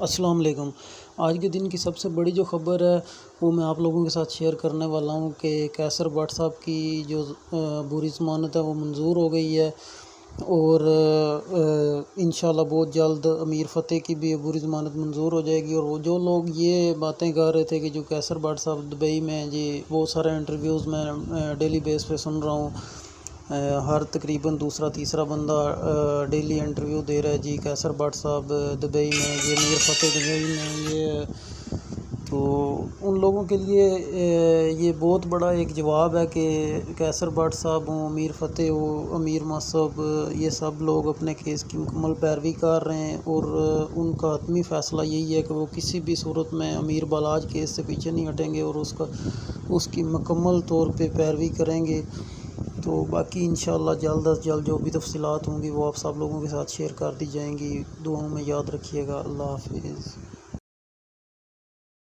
السلام علیکم۔ آج کے دن کی سب سے بڑی جو خبر ہے وہ میں آپ لوگوں کے ساتھ شیئر کرنے والا ہوں کہ قیصر بٹ صاحب کی جو بری ضمانت ہے وہ منظور ہو گئی ہے، اور انشاءاللہ بہت جلد امیر فتح کی بھی بری ضمانت منظور ہو جائے گی۔ اور وہ جو لوگ یہ باتیں کر رہے تھے کہ جو قیصر بٹ صاحب دبئی میں جی بہت سارے انٹرویوز میں ڈیلی بیس پہ سن رہا ہوں، ہر تقریباً دوسرا تیسرا بندہ ڈیلی انٹرویو دے رہا ہے جی قیصر بٹ صاحب دبئی میں، یہ امیر فتح دبئی میں، یہ تو ان لوگوں کے لیے یہ بہت بڑا ایک جواب ہے کہ قیصر بٹ صاحب ہوں، امیر فتح ہو، امیر مصعب، یہ سب لوگ اپنے کیس کی مکمل پیروی کر رہے ہیں، اور ان کا حتمی فیصلہ یہی ہے کہ وہ کسی بھی صورت میں امیر بالاج کیس سے پیچھے نہیں ہٹیں گے اور اس کی مکمل طور پہ پیروی کریں گے۔ تو باقی انشاءاللہ جلد از جلد جو بھی تفصیلات ہوں گی وہ آپ سب لوگوں کے ساتھ شیئر کر دی جائیں گی۔ دعاؤں میں یاد رکھیے گا۔ اللہ حافظ۔